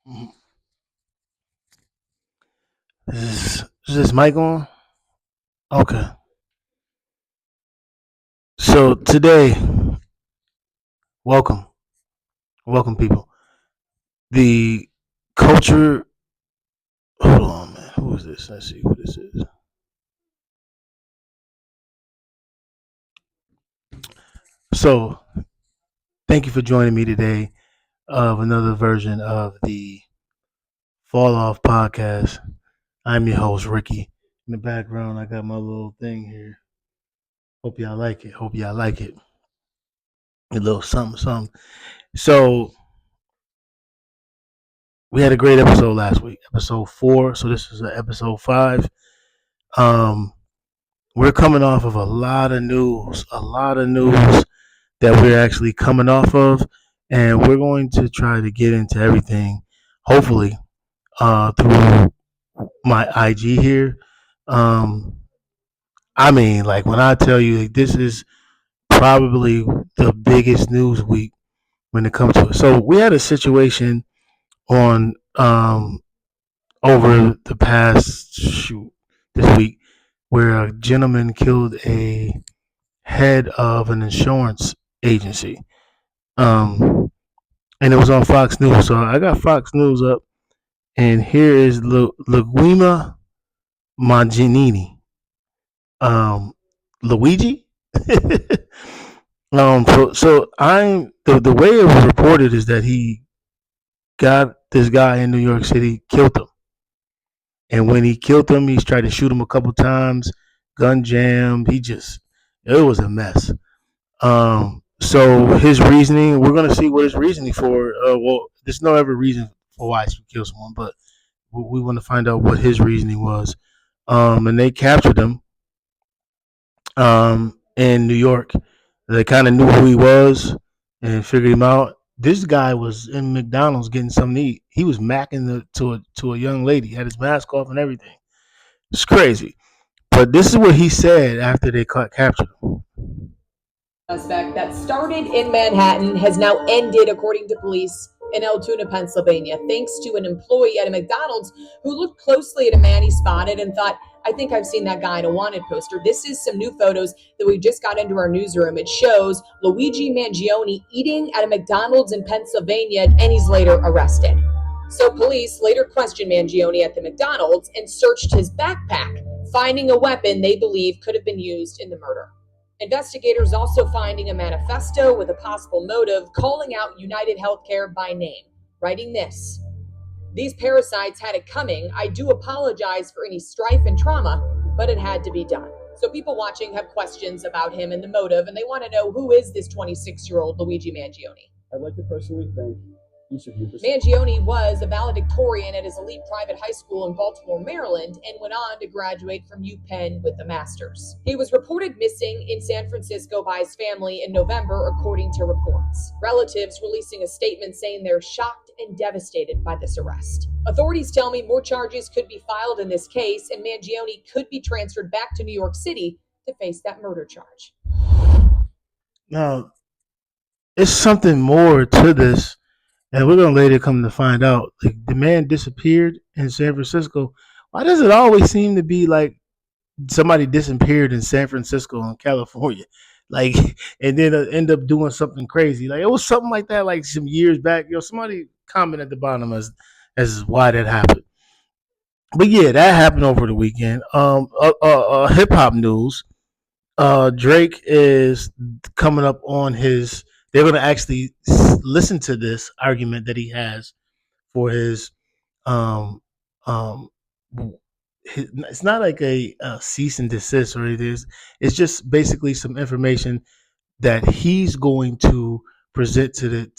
Mhm. Is this mic on? Okay. So today, welcome, welcome, people. The culture. Hold on, man. Who is this? Let's see who this is. So, thank you for joining me today of another version of the Fall Off podcast. I'm your host, Ricky. In the background, I got my little thing here. Hope y'all like it. Hope y'all like it. A little something, something. So, we had a great episode last week, episode 4. So, this is episode 5. Um, we're coming off of a lot of news that we're actually coming off of, and we're going to try to get into everything, hopefully, through my IG here. Um, I mean, like when I tell you like, this is probably the biggest news week when it comes to it. So we had a situation on over the past this week where a gentleman killed a head of an insurance agency. Um, and it was on Fox News. So I got Fox News up, and here is Luigima Manginini. Luigi? So I'm the way it was reported is that he got this guy in New York City, killed him. And when he killed him, he's tried to shoot him a couple times, gun jammed. It was a mess. So his reasoning, we're gonna see what his reasoning for. Well, there's no ever reason for why he killed someone, but we want to find out what his reasoning was. And they captured him in New York. They kind of knew who he was and figured him out. This guy was in McDonald's getting something to eat. He was macking to a young lady, had his mask off and everything. It's crazy. But this is what he said after they captured him. Suspect that started in Manhattan has now ended, according to police in Altoona, Pennsylvania, thanks to an employee at a McDonald's who looked closely at a man he spotted and thought, I think I've seen that guy in a wanted poster. This is some new photos that we just got into our newsroom. It shows Luigi Mangione eating at a McDonald's in Pennsylvania, and he's later arrested. So police later questioned Mangione at the McDonald's and searched his backpack, finding a weapon they believe could have been used in the murder. Investigators also finding a manifesto with a possible motive, calling out United Healthcare by name, writing this: these parasites had it coming. I do apologize for any strife and trauma, but it had to be done. So people watching have questions about him and the motive, and they want to know, who is this 26-year-old Luigi Mangione? I'd like to personally thank each of you. Mangione was a valedictorian at his elite private high school in Baltimore, Maryland, and went on to graduate from UPenn with a master's. He was reported missing in San Francisco by his family in November, according to reports. Relatives releasing a statement saying they're shocked and devastated by this arrest. Authorities tell me more charges could be filed in this case, and Mangione could be transferred back to New York City to face that murder charge. Now, it's something more to this. And we're gonna later come to find out, like the man disappeared in San Francisco. Why does it always seem to be like somebody disappeared in San Francisco and California, like, and then end up doing something crazy? Like it was something like that, like some years back. Somebody comment at the bottom as why that happened. But yeah, that happened over the weekend. Hip hop news. Drake is coming up on his. They're going to actually listen to this argument that he has for his. Um, um, it's not like a cease and desist or anything. It's just basically some information that he's going to present to the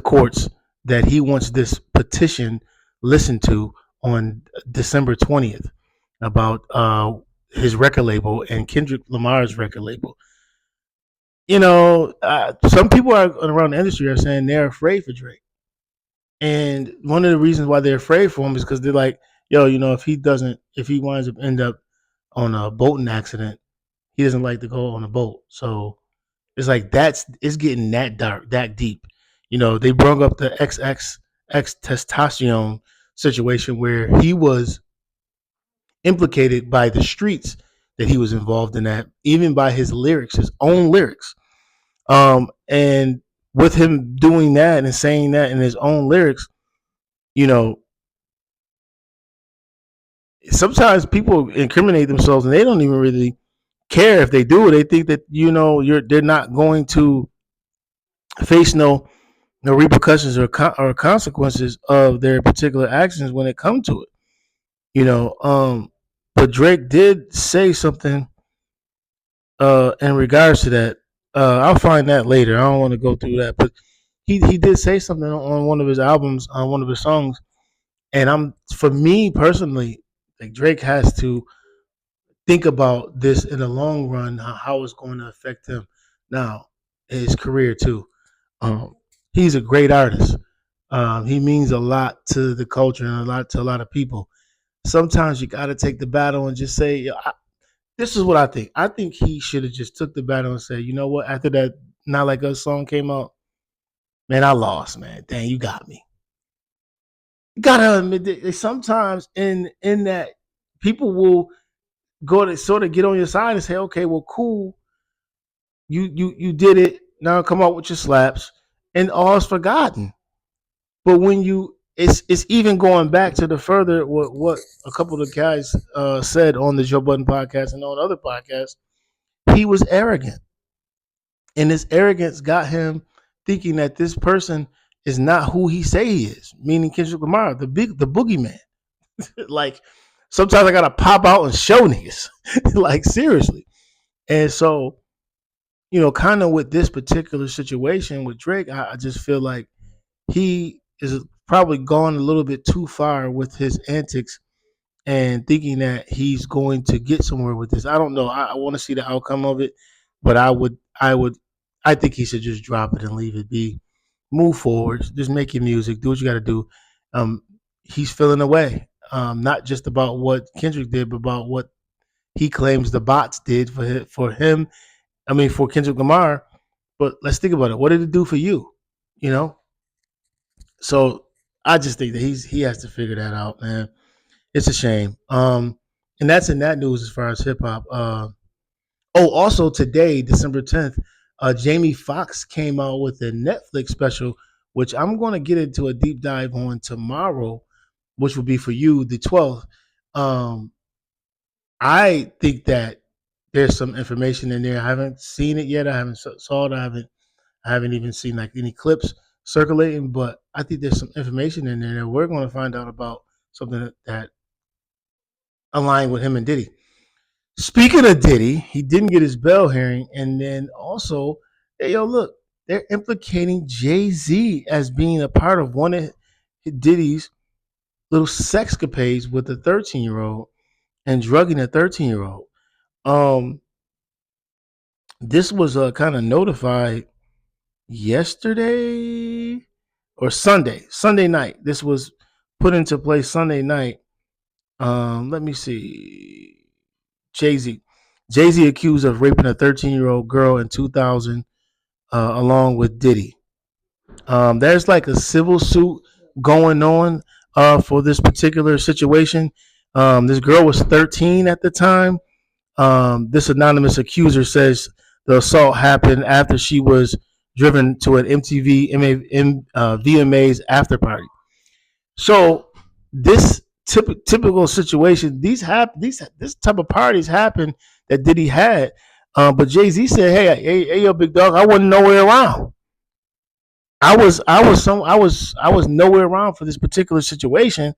courts that he wants this petition listened to on December 20th about his record label and Kendrick Lamar's record label. Some people around the industry are saying they're afraid for Drake. And one of the reasons why they're afraid for him is because they're like, yo, if he winds up end up on a boating accident, he doesn't like to go on a boat. So it's like it's getting that dark, that deep. They brought up the XXX testosterone situation where he was implicated by the streets that he was involved in, that even by his lyrics, his own lyrics. And with him doing that and saying that in his own lyrics, you know, sometimes people incriminate themselves and they don't even really care if they do it. They think that they're not going to face no repercussions or consequences of their particular actions when it comes to it. You know, but Drake did say something in regards to that. I'll find that later. I don't want to go through that, but he did say something on one of his albums, on one of his songs, and for me personally, like Drake has to think about this in the long run, how it's going to affect him now, his career too. Um, he's a great artist. He means a lot to the culture and a lot of people. Sometimes you got to take the battle and just say, this is what I think. I think he should have just took the battle and said, you know what? After that Not Like Us song came out, man, I lost, man. Dang, you got me. You gotta admit that sometimes in that people will go to sort of get on your side and say, okay, well, cool, you did it. Now come out with your slaps, and all's forgotten. But when it's even going back to the further what a couple of the guys said on the Joe Budden podcast and on other podcasts. He was arrogant, and this arrogance got him thinking that this person is not who he say he is, meaning Kendrick Lamar, the boogeyman. Like sometimes I gotta pop out and show niggas, like seriously. And so, kind of with this particular situation with Drake, I just feel like he is probably gone a little bit too far with his antics and thinking that he's going to get somewhere with this. I don't know. I want to see the outcome of it, but I think he should just drop it and leave it be. Move forward. Just make your music. Do what you got to do. He's feeling away. Not just about what Kendrick did, but about what he claims the bots did for him. I mean, for Kendrick Lamar. But let's think about it. What did it do for you? You know. So I just think that he has to figure that out, man. It's a shame. And that's in that news as far as hip hop. Also today, December 10th, Jamie Foxx came out with a Netflix special, which I'm going to get into a deep dive on tomorrow, which will be for you, the 12th. I think that there's some information in there. I haven't seen it yet. I haven't saw it. I haven't even seen like any clips circulating, but I think there's some information in there that we're going to find out about something that aligned with him and Diddy. Speaking of Diddy, he didn't get his bail hearing, and then also, hey, yo, look, they're implicating Jay-Z as being a part of one of Diddy's little sexcapades with a 13-year-old and drugging a 13-year-old. This was kind of notified yesterday or Sunday night. This was put into place Sunday night. Let me see. Jay-Z. Jay-Z accused of raping a 13-year-old girl in 2000 along with Diddy. There's like a civil suit going on for this particular situation. This girl was 13 at the time. This anonymous accuser says the assault happened after she was driven to an VMA's after party. So this typical situation, this type of parties happen that Diddy had, but Jay-Z said, "Hey, yo, big dog, I wasn't nowhere around. I was nowhere around for this particular situation,"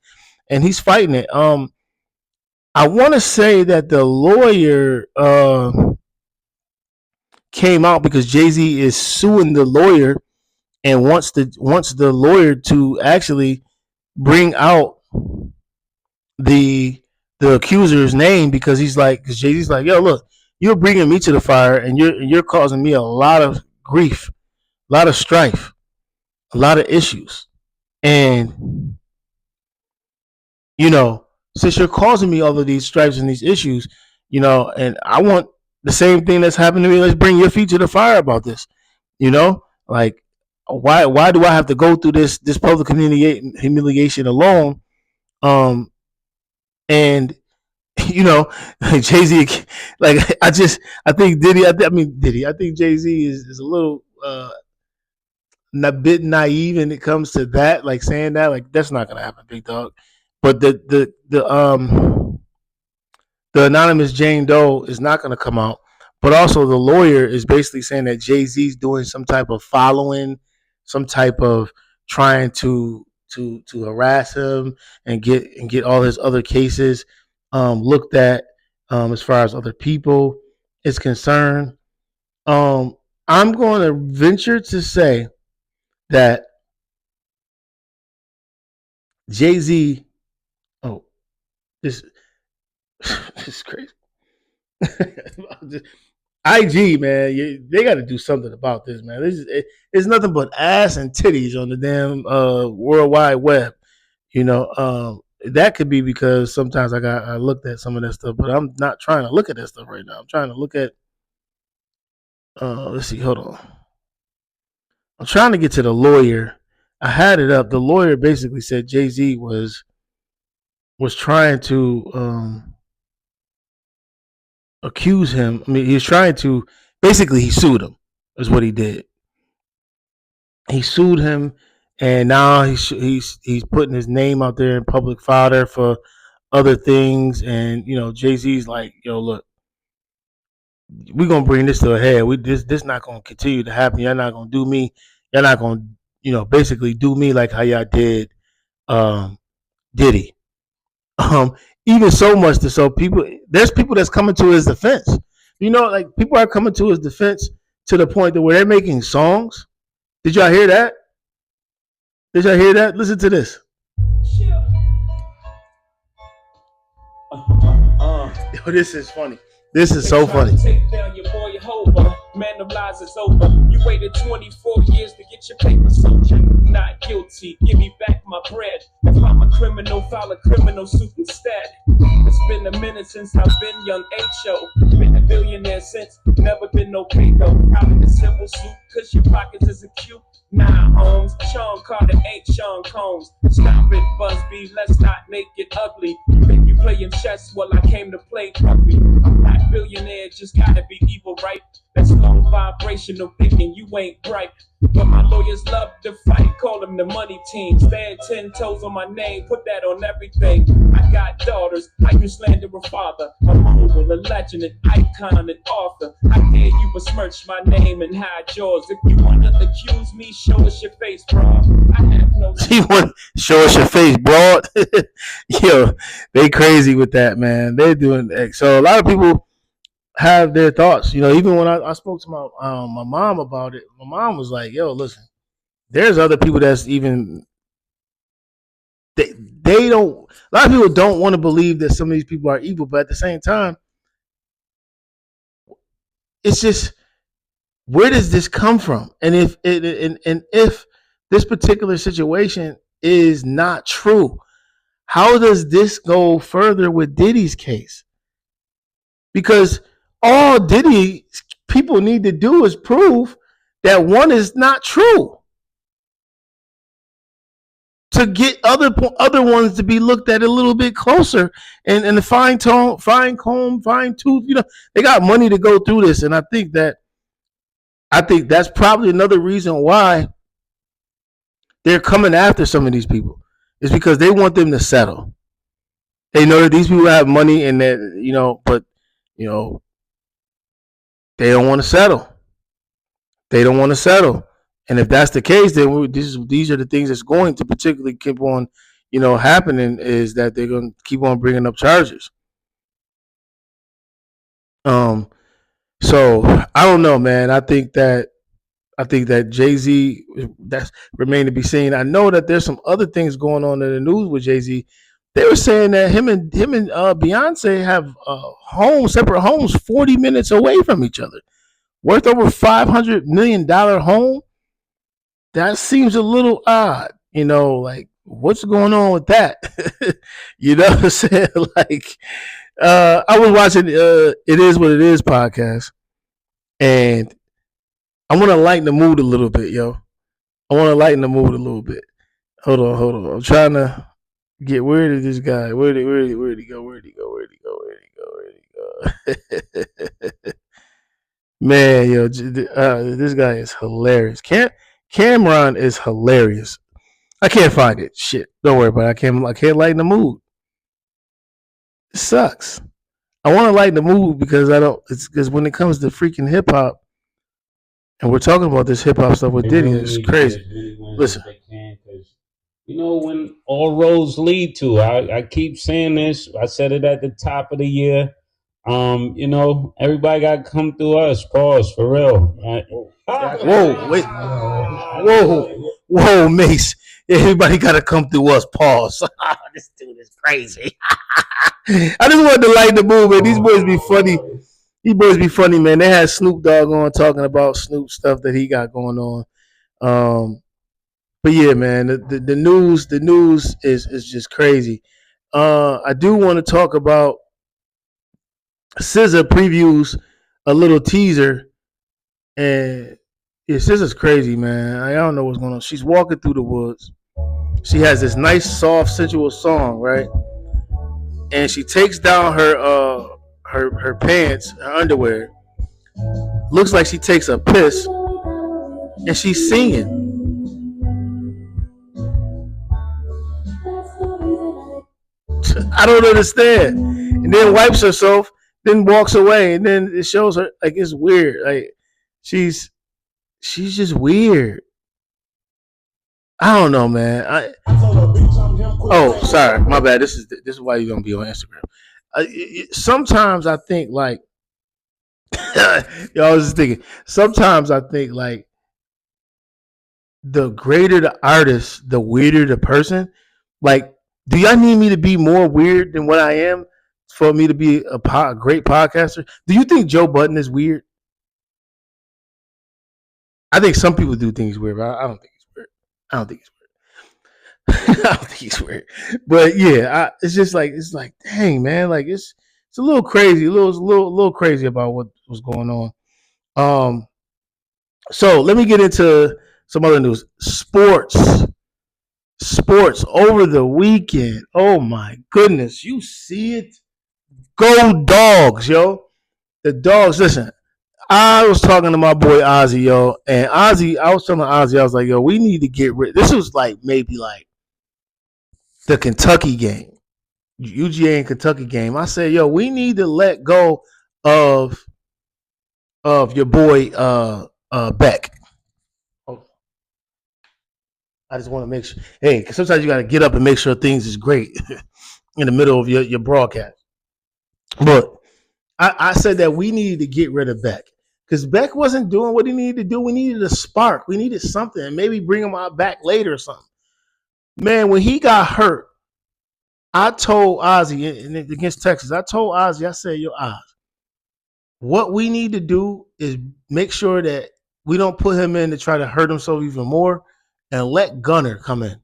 and he's fighting it. I want to say that the lawyer came out because Jay-Z is suing the lawyer and wants the lawyer to actually bring out the accuser's name, because because Jay-Z's like, yo, look, you're bringing me to the fire and you're causing me a lot of grief, a lot of strife, a lot of issues, and since you're causing me all of these stripes and these issues, and I want the same thing that's happened to me. Let's bring your feet to the fire about this, like Why do I have to go through this public humiliation alone? And Jay Z, like I think Diddy. I mean Diddy. I think Jay Z is a little a bit naive when it comes to that. Like saying that, like that's not gonna happen, big dog. But the anonymous Jane Doe is not gonna come out. But also the lawyer is basically saying that Jay Z's doing some type of following, some type of trying to harass him and get all his other cases looked at as far as other people is concerned. Um, I'm going to venture to say that Jay Z. Oh, this this is crazy. IG man, they got to do something about this, man. It's nothing but ass and titties on the damn World Wide Web. That could be because sometimes I looked at some of that stuff, but I'm not trying to look at that stuff right now. I'm trying to look at. Let's see. Hold on. I'm trying to get to the lawyer. I had it up. The lawyer basically said Jay Z was trying to accuse him. I mean, he was trying to basically he sued him. Is what he did. He sued him, and now he's putting his name out there in public fodder for other things. And Jay Z's like, yo, look, we're gonna bring this to a head. This not gonna continue to happen. You're not gonna do me. You're not gonna basically do me like how y'all did um, Diddy. Um, Even so much to so there's people that's coming to his defense. Like people are coming to his defense to the point that where they're making songs. Did y'all hear that? Did y'all hear that? Listen to this. Yo, this is funny. This is so funny. Take down your boy Hova. Man, the lies is over. You waited 24 years to get your paper, soldier. Not guilty. Give me back my bread. If I'm a criminal, file a criminal suit instead. It's been a minute since I've been young H.O. Been a billionaire since. Never been no pedo. Out in the simple suit, cause your pockets is acute. Nah, Holmes. Sean Carter ain't Sean Combs. Stop it, Busby. Let's not make it ugly. Think you playing chess while I came to play rugby. A black billionaire just gotta be evil, right? That's low vibrational thinking, you ain't bright. But my lawyers love to fight, call them the money team. Stand 10 toes on my name, put that on everything. I got daughters, how you slander a father? A mogul, a legend, an icon, an author. How dare you besmirch my name and hide yours? If you wanna accuse me, show us your face, bro. I have no. You want show us your face, bro? Yo, they crazy with that, man. They're doing so. A lot of people have their thoughts. Even when I spoke to my mom about it, my mom was like, "Yo, listen, there's other people that's even they don't. A lot of people don't want to believe that some of these people are evil, but at the same time, it's just where does this come from? And if this particular situation is not true, how does this go further with Diddy's case? Because all Diddy people need to do is prove that one is not true to get other ones to be looked at a little bit closer and the fine tooth. They got money to go through this, and I think that's probably another reason why they're coming after some of these people. Is because they want them to settle. They know that these people have money and that but they don't want to settle. They don't want to settle. And if that's the case, then these are the things that's going to particularly keep on, happening is that they're going to keep on bringing up charges. So I don't know, man. I think that Jay-Z, that's remain to be seen. I know that there's some other things going on in the news with Jay-Z. They were saying that him and Beyonce have separate homes 40 minutes away from each other, worth over $500 million home. That seems a little odd, like what's going on with that? You know what I'm saying? Like, I was watching It Is What It Is podcast, and I want to lighten the mood a little bit, yo. I want to lighten the mood a little bit. Hold on. I'm trying to get where did this guy? Where did he go? Where did he go? Where did he go? Where did he go? Where did he go? Man, yo, this guy is hilarious. Cameron is hilarious. I can't find it. Shit, don't worry about it. I can't lighten the mood. It sucks. I want to lighten the mood because I don't. It's because when it comes to freaking hip hop, and we're talking about this hip hop stuff with Diddy, really it's crazy. Listen, they can, because when all roads lead to. I keep saying this. I said it at the top of the year. Everybody got to come through us. Pause for real. whoa, wait, whoa, Mace. Everybody got to come through us. Pause. This dude is crazy. I just wanted to lighten the mood, man. These boys be funny. These boys be funny, man. They had Snoop Dogg on talking about Snoop stuff that he got going on. But yeah, man, the news is just crazy. I do want to talk about SZA previews a little teaser, and yeah, SZA's crazy, man. I don't know what's going on. She's walking through the woods. She has this nice, soft, sensual song, right? And she takes down her pants, her underwear. Looks like she takes a piss, and she's singing. I don't understand. And then wipes herself, then walks away, and then it shows her like it's weird. Like she's just weird. I don't know, man. Oh, sorry, my bad. This is why you're gonna be on Instagram. Sometimes I think like I was just thinking. Sometimes I think like the greater the artist, the weirder the person. Like, do y'all need me to be more weird than what I am for me to be a great podcaster? Do you think Joe Budden is weird? I think some people do think he's weird, but I don't think he's weird. I don't think he's weird. I don't think he's weird. But yeah, it's just like dang, man, like it's a little crazy, a little crazy about what's going on. So let me get into some other news. Sports over the weekend. Oh my goodness, you see it? Go Dogs, yo. The Dogs. Listen, I was talking to my boy Ozzy, yo, and Ozzy. I was telling Ozzy, I was like, yo, we need to get rid. This was like maybe like the Kentucky game, UGA and Kentucky game. I said, yo, we need to let go of your boy Beck. I just want to make sure. Hey, because sometimes you got to get up and make sure things is great in the middle of your broadcast. But I said that we needed to get rid of Beck because Beck wasn't doing what he needed to do. We needed a spark. We needed something, and maybe bring him out back later or something. Man, when he got hurt, I told Ozzy against Texas. I told Ozzy, I said, yo, Oz, what we need to do is make sure that we don't put him in to try to hurt himself even more, and let Gunner come in.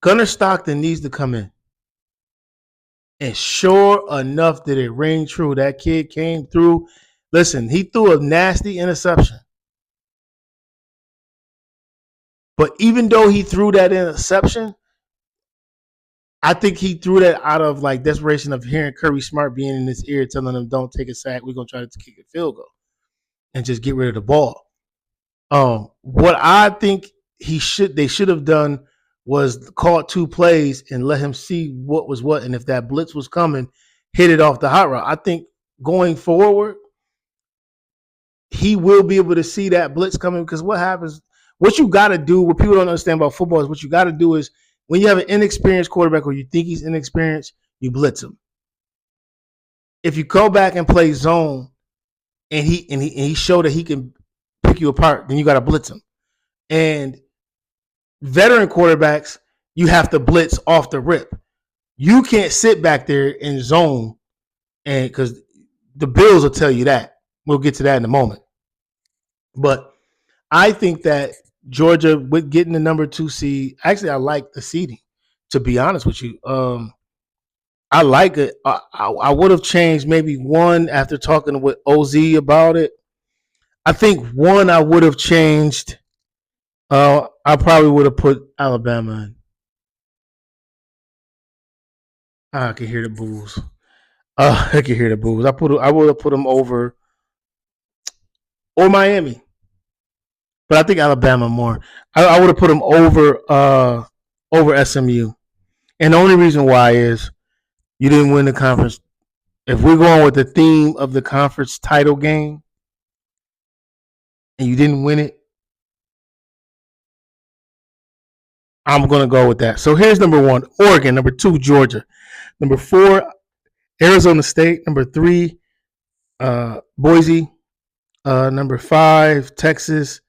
Gunner Stockton needs to come in. And sure enough, did it ring true. That kid came through. Listen, he threw a nasty interception. But even though he threw that interception, I think he threw that out of like desperation of hearing Kirby Smart being in his ear telling him, don't take a sack. We're going to try to kick a field goal and just get rid of the ball. What I think they should have done was caught two plays and let him see what was what. And if that blitz was coming, hit it off the hot route. I think going forward, he will be able to see that blitz coming, because what happens, what you got to do, what people don't understand about football is what you got to do is when you have an inexperienced quarterback or you think he's inexperienced, you blitz him. If you go back and play zone and he showed that he can pick you apart, then you got to blitz him. And veteran quarterbacks, you have to blitz off the rip. You can't sit back there in zone, and because the Bills will tell you that. We'll get to that in a moment. But I think that Georgia, with getting the number 2 seed, actually I like the seeding, to be honest with you. I like it. I would have changed maybe one after talking with OZ about it. I think one I would have changed I probably would have put Alabama in. I can hear the boos. I can hear the boos. I would have put them over or Miami, but I think Alabama more. I would have put them over SMU, and the only reason why is you didn't win the conference. If we're going with the theme of the conference title game, and you didn't win it, I'm gonna go with that. So here's number 1, Oregon. Number 2, Georgia. Number 4, Arizona State. Number 3, Boise. Number 5, Texas.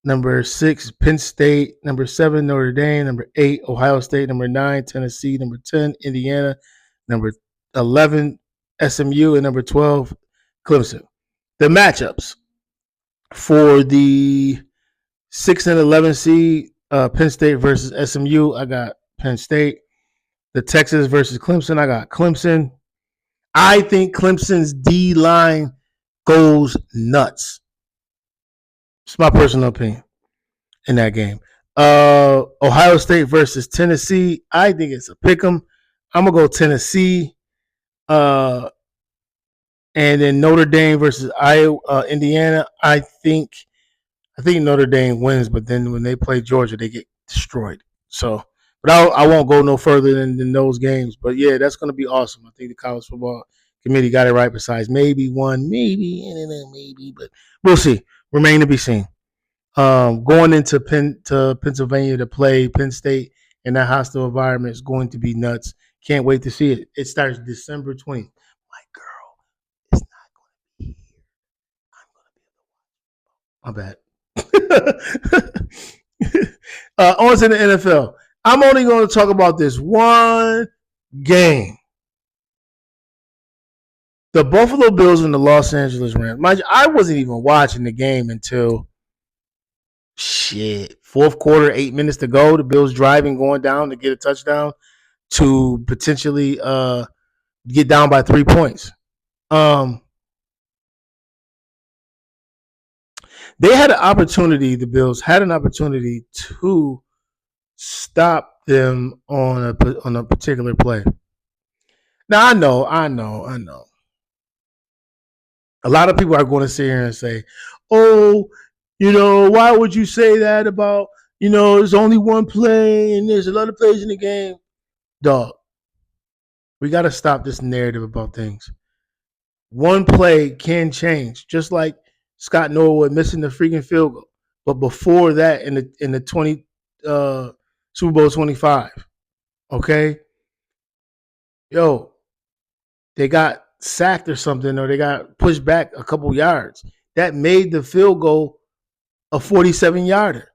Number 6, Penn State. Number 7, Notre Dame. Number 8, Ohio State. Number 9, Tennessee. Number 10, Indiana. Number 11, SMU. And number 12, Clemson. The matchups for the 6 and 11 seed, Penn State versus SMU. I got Penn State. The Texas versus Clemson. I got Clemson. I think Clemson's D line goes nuts. It's my personal opinion in that game. Ohio State versus Tennessee. I think it's a pick 'em. I'm gonna go Tennessee. And then Notre Dame versus Indiana. I think Notre Dame wins, but then when they play Georgia, they get destroyed. So, but I won't go no further than those games. But yeah, that's going to be awesome. I think the college football committee got it right. Besides maybe one, maybe, but we'll see. Remain to be seen. Going into Pennsylvania to play Penn State in that hostile environment is going to be nuts. Can't wait to see it. It starts December 20th. My girl is not going to be here. I'm going to be. My bad. On to the NFL. I'm only going to talk about this one game. The Buffalo Bills and the Los Angeles Rams. I wasn't even watching the game until fourth quarter, 8 minutes to go. The Bills driving, going down to get a touchdown to potentially get down by 3 points. They had an opportunity, the Bills had an opportunity to stop them on a particular play. Now, I know. A lot of people are going to sit here and say, oh, why would you say that about, there's only one play and there's a lot of plays in the game. Dog, we got to stop this narrative about things. One play can change, just like Scott Norwood missing the freaking field goal. But before that, in the Super Bowl 25, okay, they got sacked or something, or they got pushed back a couple yards. That made the field goal a 47-yarder.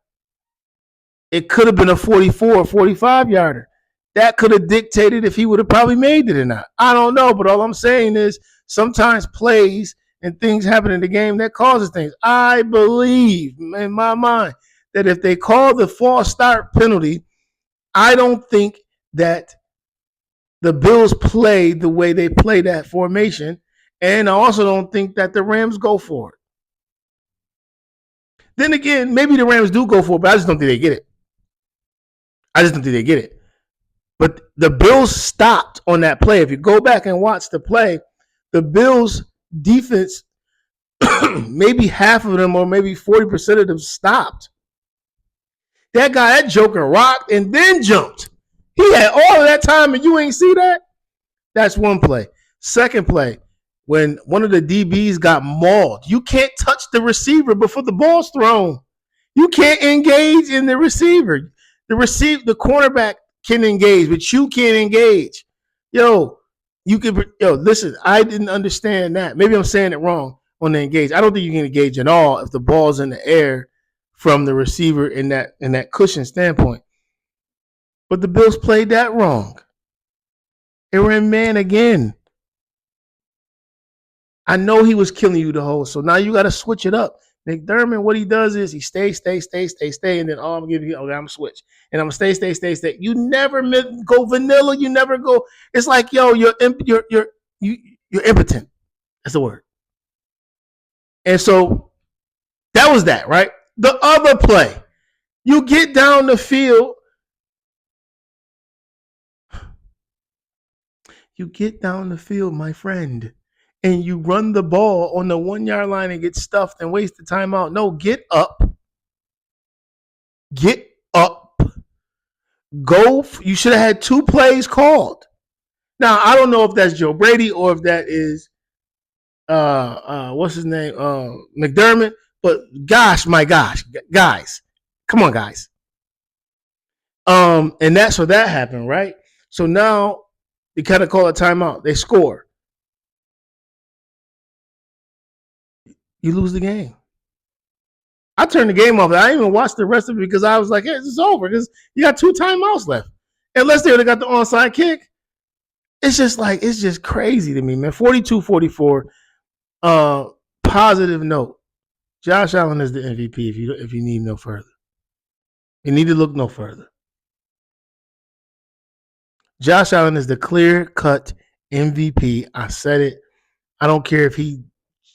It could have been a 44 or 45-yarder. That could have dictated if he would have probably made it or not. I don't know, but all I'm saying is sometimes plays and things happen in the game that causes things. I believe in my mind that if they call the false start penalty, I don't think that the Bills play the way they play that formation, and I also don't think that the Rams go for it. Then again, maybe the Rams do go for it, but I just don't think they get it. But the Bills stopped on that play. If you go back and watch the play, the Bills defense, maybe half of them or maybe 40% of them stopped. That joker rocked and then jumped. He had all of that time and you ain't see that? That's one play. Second play, when one of the DBs got mauled, you can't touch the receiver before the ball's thrown. You can't engage in the receiver. The cornerback can engage, but you can't engage. Listen, I didn't understand that. Maybe I'm saying it wrong on the engage. I don't think you can engage at all if the ball's in the air from the receiver in that cushion standpoint. But the Bills played that wrong. They were in man again. I know he was killing you the whole, so now you got to switch it up. McDermott, what he does is he stays, and then I'm gonna I'm gonna switch, and I'm gonna stay. You never go vanilla. You never go. It's like you're impotent. That's the word. And so that was that, right? The other play, You get down the field. You get down the field, my friend, and you run the ball on the 1 yard line and get stuffed and waste the timeout. No, get up. Get up. Go. You should have had 2 plays called. Now, I don't know if that's Joe Brady or if that is what's his name? McDermott. But gosh, my gosh, guys. Come on, guys. And that happened, right? So now they kind of call a timeout. They score. You lose the game. I turned the game off. I didn't even watch the rest of it because I was like, hey, this is over because you got 2 timeouts left. Unless they would have got the onside kick. It's just crazy to me, man. 42-44. Positive note. Josh Allen is the MVP if you need no further. You need to look no further. Josh Allen is the clear-cut MVP. I said it. I don't care if he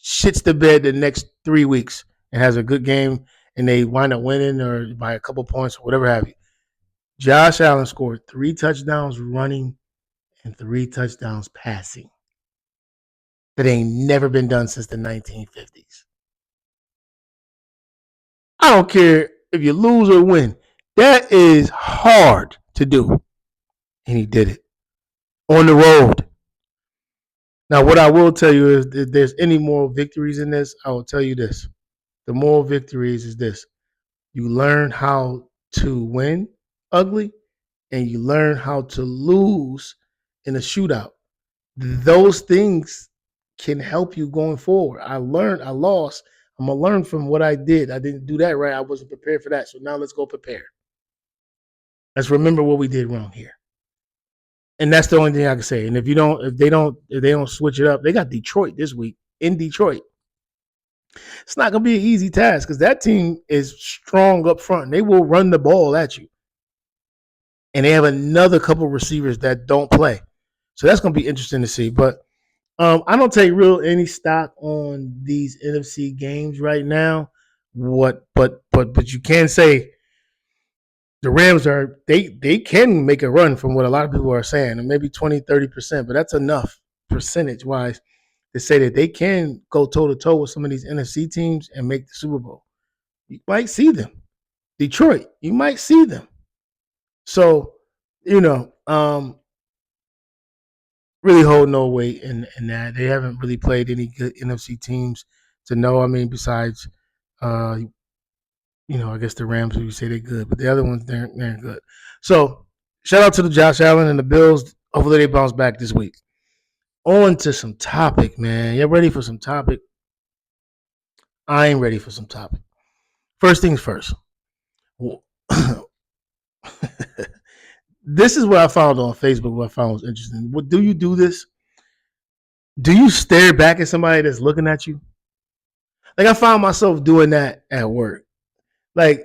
shits the bed the next 3 weeks and has a good game and they wind up winning or by a couple points or whatever have you. Josh Allen scored 3 touchdowns running and 3 touchdowns passing. That ain't never been done since the 1950s. I don't care if you lose or win. That is hard to do. And he did it on the road. Now, what I will tell you is if there's any moral victories in this, I will tell you this. The moral victories is this. You learn how to win ugly and you learn how to lose in a shootout. Those things can help you going forward. I lost. I'm going to learn from what I did. I didn't do that right. I wasn't prepared for that. So now let's go prepare. Let's remember what we did wrong here. And that's the only thing I can say. And if they don't switch it up, they got Detroit this week in Detroit. It's not going to be an easy task because that team is strong up front. And they will run the ball at you. And they have another couple of receivers that don't play. So that's going to be interesting to see. But I don't take any stock on these NFC games right now. But you can say the Rams they can make a run from what a lot of people are saying, and maybe 20-30%, but that's enough percentage-wise to say that they can go toe-to-toe with some of these NFC teams and make the Super Bowl. You might see them. Detroit, you might see them. So, really hold no weight in that. They haven't really played any good NFC teams to know. I mean, besides, I guess the Rams, you say they're good, but the other ones, they're good. So, shout out to the Josh Allen and the Bills. Hopefully they bounce back this week. On to some topic, man. You ready for some topic? I ain't ready for some topic. First things first. This is what I found on Facebook, what I found was interesting. Do you do this? Do you stare back at somebody that's looking at you? Like, I found myself doing that at work. Like,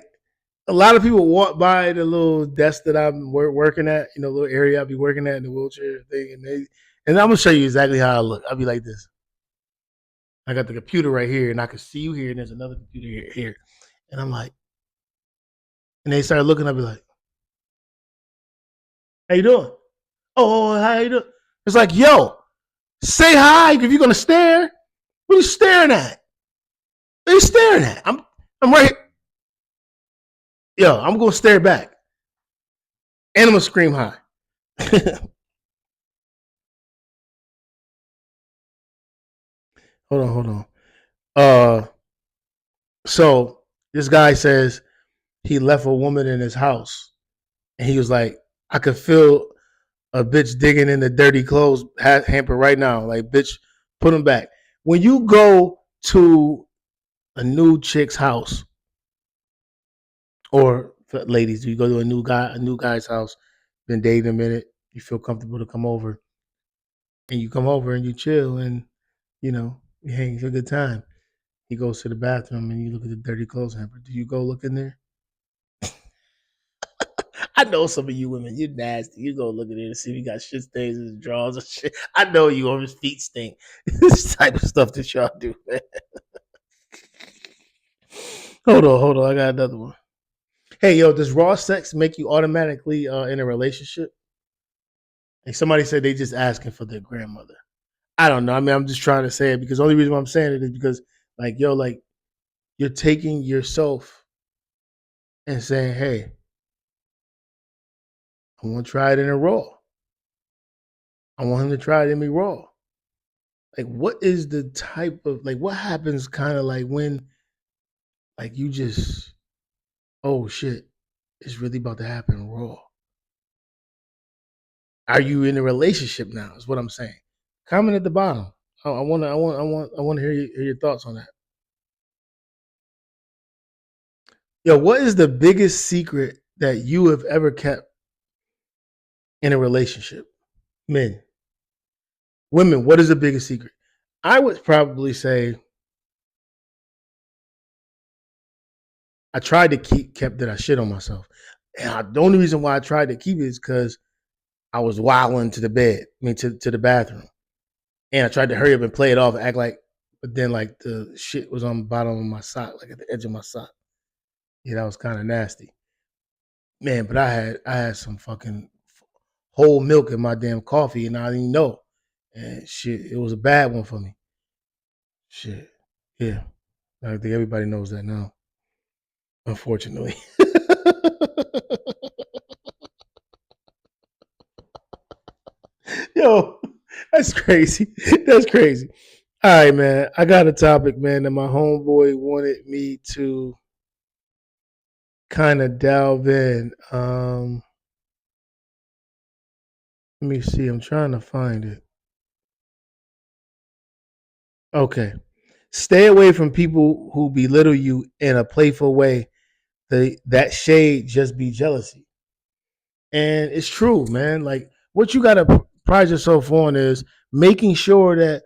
a lot of people walk by the little desk that I'm working at, little area I'll be working at in the wheelchair thing, and I'm gonna show you exactly how I look. I'll be like this. I got the computer right here, and I can see you here, and there's another computer here, and I'm like, and they start looking. I'll be like, "How you doing? Oh, how you doing?" It's like, "Yo, say hi if you're gonna stare. What are you staring at? What are you staring at? I'm right here. Yo, I'm gonna stare back, and I'm gonna scream hi." Hold on. So this guy says he left a woman in his house, and he was like, "I could feel a bitch digging in the dirty clothes hamper right now. Like, bitch, put them back." When you go to a new chick's house, or ladies, you go to a new guy's house, been dating a minute, you feel comfortable to come over, and you come over and you chill, and you hang, it's a good time. He goes to the bathroom and you look at the dirty clothes hamper. Do you go look in there? I know some of you women, you're nasty. You go look at it and see if he got shit stains in his drawers or shit. I know you, or his feet stink. This type of stuff that y'all do, man. Hold on. I got another one. Hey, yo, does raw sex make you automatically in a relationship? Like somebody said they just asking for their grandmother. I don't know. I mean, I'm just trying to say it because the only reason why I'm saying it is because, like, yo, like you're taking yourself and saying, hey, I want to try it in a raw. I want him to try it in me raw. Like, what is the type of like what happens kind of like when like you just oh shit, it's really about to happen raw. Are you in a relationship now? Is what I'm saying. Comment at the bottom. I want to hear your thoughts on that. Yo, what is the biggest secret that you have ever kept in a relationship? Men, women, what is the biggest secret? I would probably say I tried to kept that I shit on myself. And the only reason why I tried to keep it is because I was wilding to the bed, to the bathroom. And I tried to hurry up and play it off, act like, but then like the shit was on the bottom of my sock, like at the edge of my sock. Yeah, that was kind of nasty. Man, but I had some fucking whole milk in my damn coffee and I didn't even know. And shit, it was a bad one for me. Shit. Yeah. I think everybody knows that now, unfortunately. Yo, that's crazy. That's crazy. All right, man. I got a topic, man, that my homeboy wanted me to kind of delve in. Let me see. I'm trying to find it. Okay. Stay away from people who belittle you in a playful way. That shade just be jealousy. And it's true, man. Like what you gotta pride yourself on is making sure that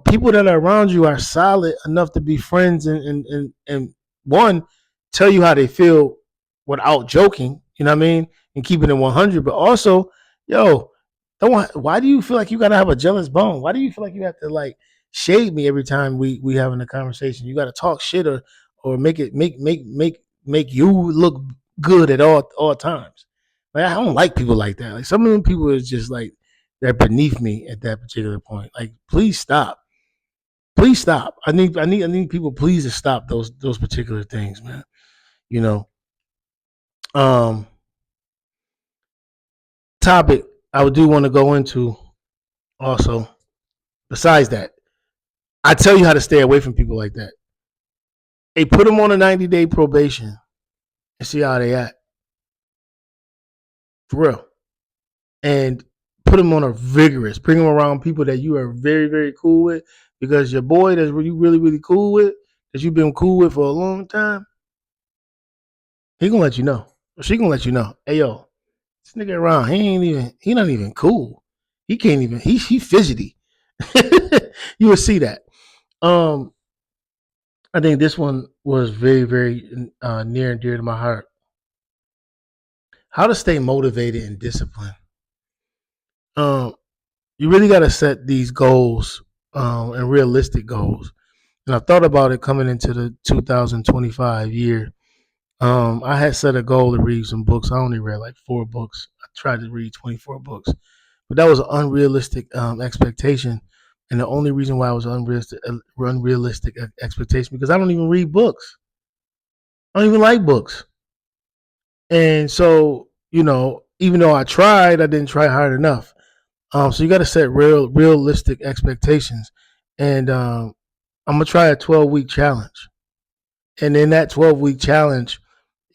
people that are around you are solid enough to be friends and one tell you how they feel without joking. You know what I mean? And keeping it 100. But also, yo, don't why do you feel like you gotta have a jealous bone? Why do you feel like you have to like shade me every time we having a conversation? You gotta talk shit or make it make you look good at all times. Like I don't like people like that. Like some of them people is just like they're beneath me at that particular point. Like please stop. Please stop. I need people please to stop those particular things, man. You know. Um Topic I do want to go into also. Besides that, I tell you how to stay away from people like that. Hey, put them on a 90-day probation and see how they act. For real. And put them on a vigorous. Bring them around people that you are very, very cool with. Because your boy that's you really, really cool with, that you've been cool with for a long time, he gonna let you know. Or she gonna let you know. Hey yo, this nigga around, he not even cool. He can't even he fidgety. You will see that. Um, I think this one was very, very near and dear to my heart. How to stay motivated and disciplined. Um, you really got to set these goals and realistic goals. And I thought about it coming into the 2025 year. I had set a goal to read some books. I only read like 4 books. I tried to read 24 books, but that was an unrealistic expectation. And the only reason why it was unrealistic expectation because I don't even read books. I don't even like books. And so, even though I tried, I didn't try hard enough. So you got to set realistic expectations. And I'm gonna try a 12-week challenge. And in that 12-week challenge,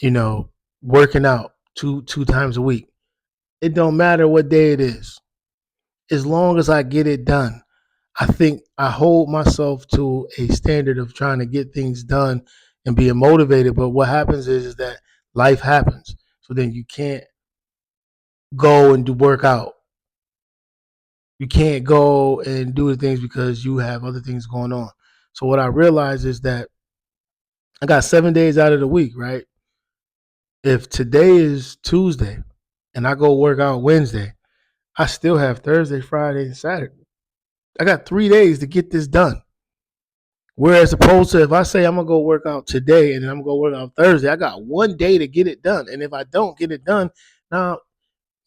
you know, working out two times a week. It don't matter what day it is, as long as I get it done. I think I hold myself to a standard of trying to get things done and being motivated. But what happens is that life happens. So then you can't go and do workout. You can't go and do the things because you have other things going on. So what I realized is that I got 7 days out of the week, right? If today is Tuesday and I go work out Wednesday, I still have Thursday, Friday, and Saturday. I got 3 days to get this done. Whereas opposed to if I say I'm gonna go work out today and then I'm gonna go work out Thursday, I got one day to get it done. And if I don't get it done, now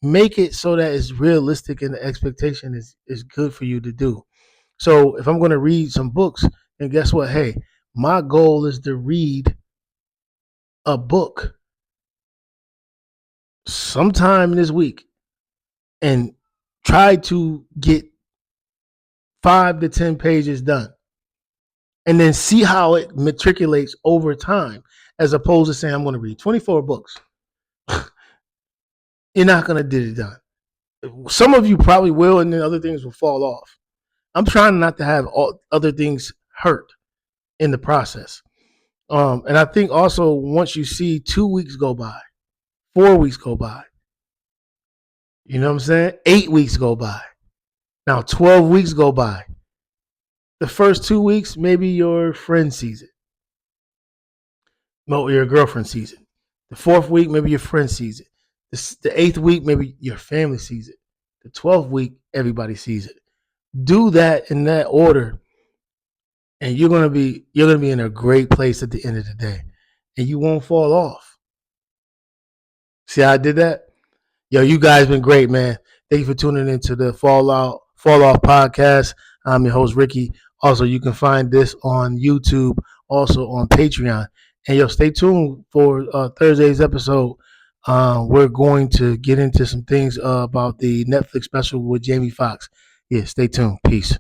make it so that it's realistic and the expectation is good for you to do. So if I'm gonna read some books, and guess what? Hey, my goal is to read a book sometime this week and try to get 5 to 10 pages done. And then see how it matriculates over time, as opposed to saying I'm going to read 24 books. You're not going to get it done. Some of you probably will, and then other things will fall off. I'm trying not to have all other things hurt in the process. And I think also once you see 2 weeks go by, 4 weeks go by, you know what I'm saying? 8 weeks go by. Now 12 weeks go by. The first 2 weeks, maybe your friend sees it. No, your girlfriend sees it. The 4th week, maybe your friend sees it. The 8th week, maybe your family sees it. The 12th week, everybody sees it. Do that in that order, and you're gonna be in a great place at the end of the day, and you won't fall off. See how I did that? Yo, you guys been great, man. Thank you for tuning into the Fall Off podcast. I'm your host, Ricky. Also, you can find this on YouTube, also on Patreon. And yo, stay tuned for Thursday's episode. We're going to get into some things about the Netflix special with Jamie Foxx. Yeah, stay tuned. Peace.